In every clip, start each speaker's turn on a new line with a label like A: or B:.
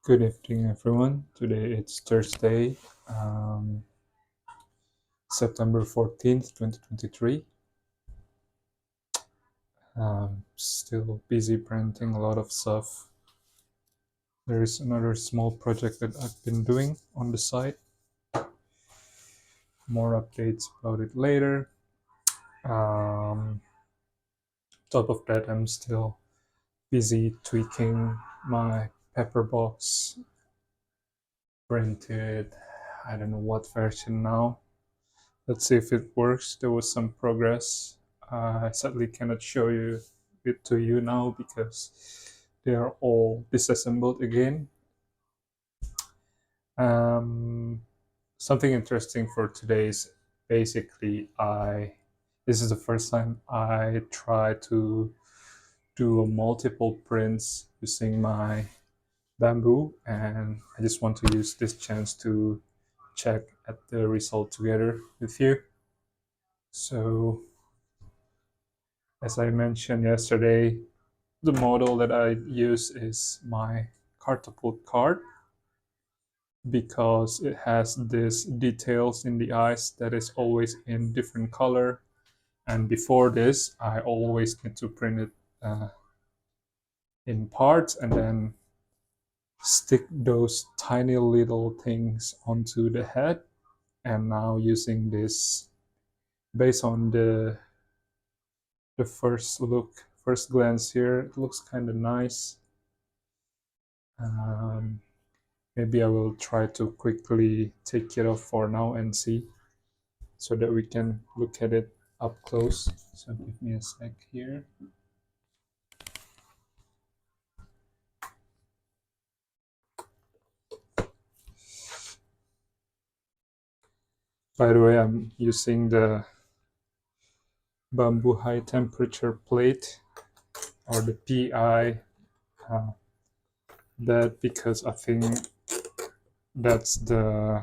A: Good evening, everyone. Today it's Thursday, September 14th, 2023. Still busy printing a lot of stuff. There is another small project that I've been doing on the side. More updates about it later. Top of that, I'm still busy tweaking my paper box. Printed, I don't know what version now. Let's see if it works. There was some progress. I sadly cannot show it to you now because they are all disassembled again. Something interesting for today is basically this is the first time I try to do multiple prints using my Bambu, and I just want to use this chance to check at the result together with you. So as I mentioned yesterday, the model that I use is my Cartapult card because it has these details in the eyes that is always in different color. And before this, I always need to print it in parts and then stick those tiny little things onto the head. And now using this, based on the first glance here, it looks kind of nice. Maybe I will try to quickly take it off for now and see, so that we can look at it up close. So give me a sec here. By the way, I'm using the Bambu high temperature plate, or the PI, that because I think that's the,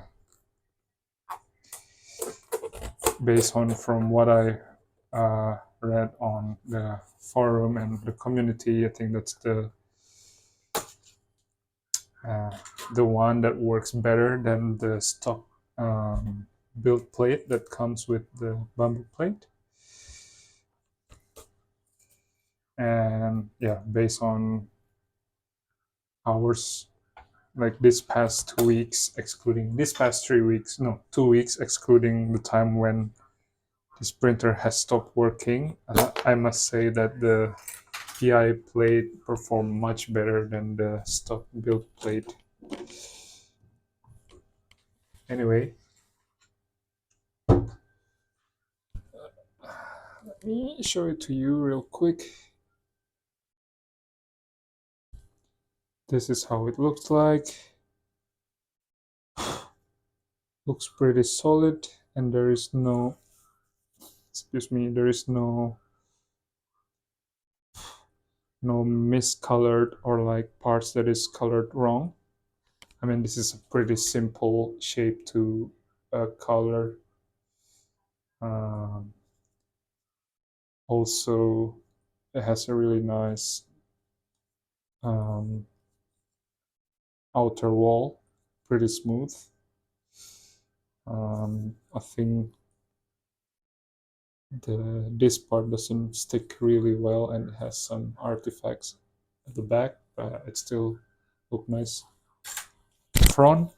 A: based on from what I read on the forum and the community, I think that's the one that works better than the stock build plate that comes with the Bambu plate. And yeah, based on hours, like this past 2 weeks, excluding this past 3 weeks, no, 2 weeks, excluding the time when this printer has stopped working, I must say that the PI plate performed much better than the stock build plate. Anyway, let me show it to you real quick. This is how it looks like. Looks pretty solid, and there is no, there is no miscolored or like parts that is colored wrong. I mean, this is a pretty simple shape to color. Also, it has a really nice outer wall, pretty smooth. I think this part doesn't stick really well, and it has some artifacts at the back, but it still looks nice. Front,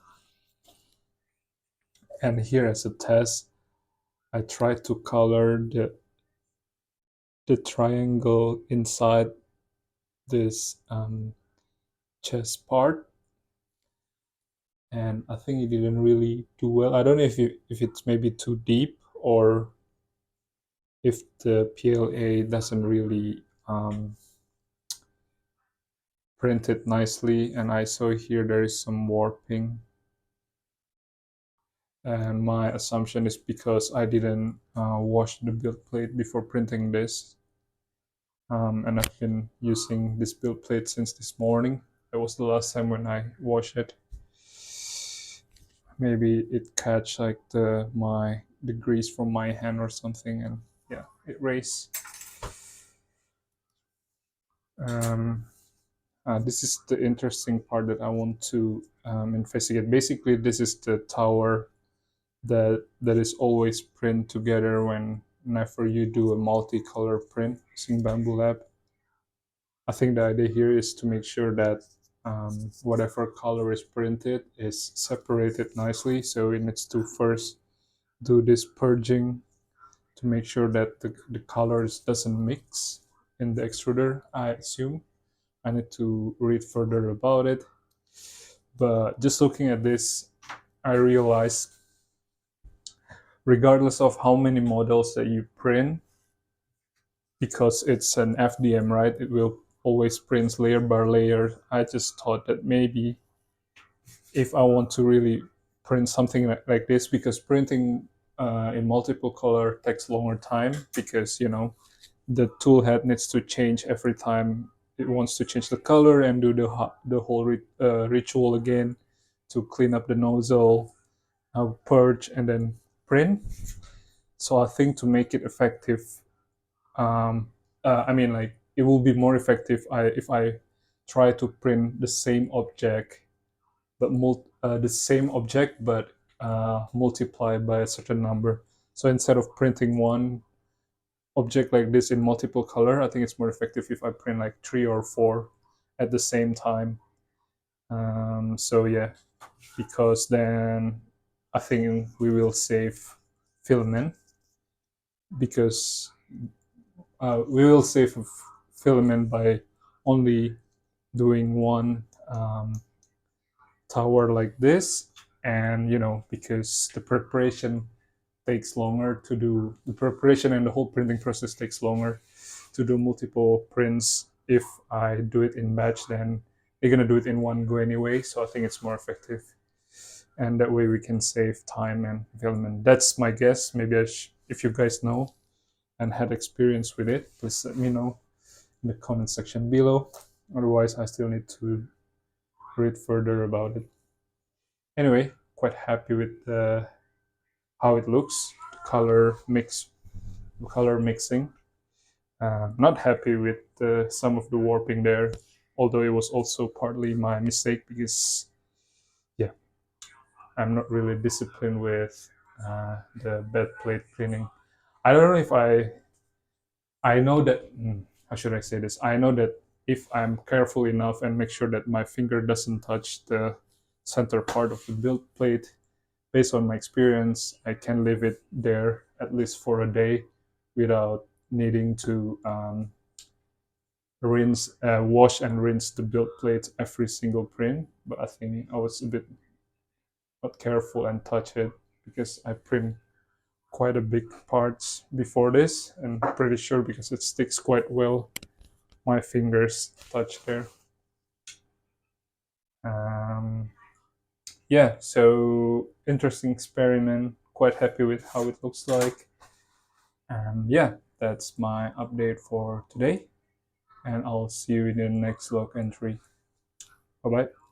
A: and here as a test, I tried to color the triangle inside this chest part, and I think it didn't really do well. I don't know if it's maybe too deep, or if the PLA doesn't really print it nicely. And I saw here there is some warping, and my assumption is because I didn't wash the build plate before printing this. And I've been using this build plate since this morning. That was the last time when I washed it. Maybe it catch like the grease from my hand or something, and yeah, it raised. This is the interesting part that I want to investigate. Basically, this is the tower that is always print together whenever you do a multicolor print using Bambu Lab. I think the idea here is to make sure that whatever color is printed is separated nicely. So it needs to first do this purging to make sure that the colors doesn't mix in the extruder, I assume. I need to read further about it. But just looking at this, I realized regardless of how many models that you print, because it's an FDM, right? It will always print layer by layer. I just thought that maybe if I want to really print something like this, because printing in multiple color takes longer time, because the tool head needs to change every time it wants to change the color and do the whole ritual again to clean up the nozzle, purge, and then print. So I think to make it effective, I mean, like, it will be more effective if I try to print the same object, but multiplied by a certain number. So instead of printing one object like this in multiple color, I think it's more effective if I print like 3 or 4 at the same time. So yeah, because then I think we will save filament, because we will save filament by only doing one tower like this. And because the preparation takes longer to do, the preparation and the whole printing process takes longer to do multiple prints. If I do it in batch, then they're gonna do it in one go anyway, so I think it's more effective, and that way we can save time and filament. That's my guess. Maybe if you guys know and had experience with it, please let me know in the comment section below. Otherwise, I still need to read further about it. Anyway, quite happy with how it looks, the color mixing. Not happy with some of the warping there, although it was also partly my mistake, because yeah, I'm not really disciplined with the bed plate cleaning. I don't know if I know that, how should I say this? I know that if I'm careful enough and make sure that my finger doesn't touch the center part of the build plate, based on my experience, I can leave it there at least for a day without needing to wash and rinse the build plate every single print. But I think I was a bit not careful and touch it, because I print quite a big parts before this, and pretty sure because it sticks quite well, my fingers touch there. Um, yeah, so interesting experiment. Quite happy with how it looks like. Yeah, that's my update for today, and I'll see you in the next log entry. Bye bye.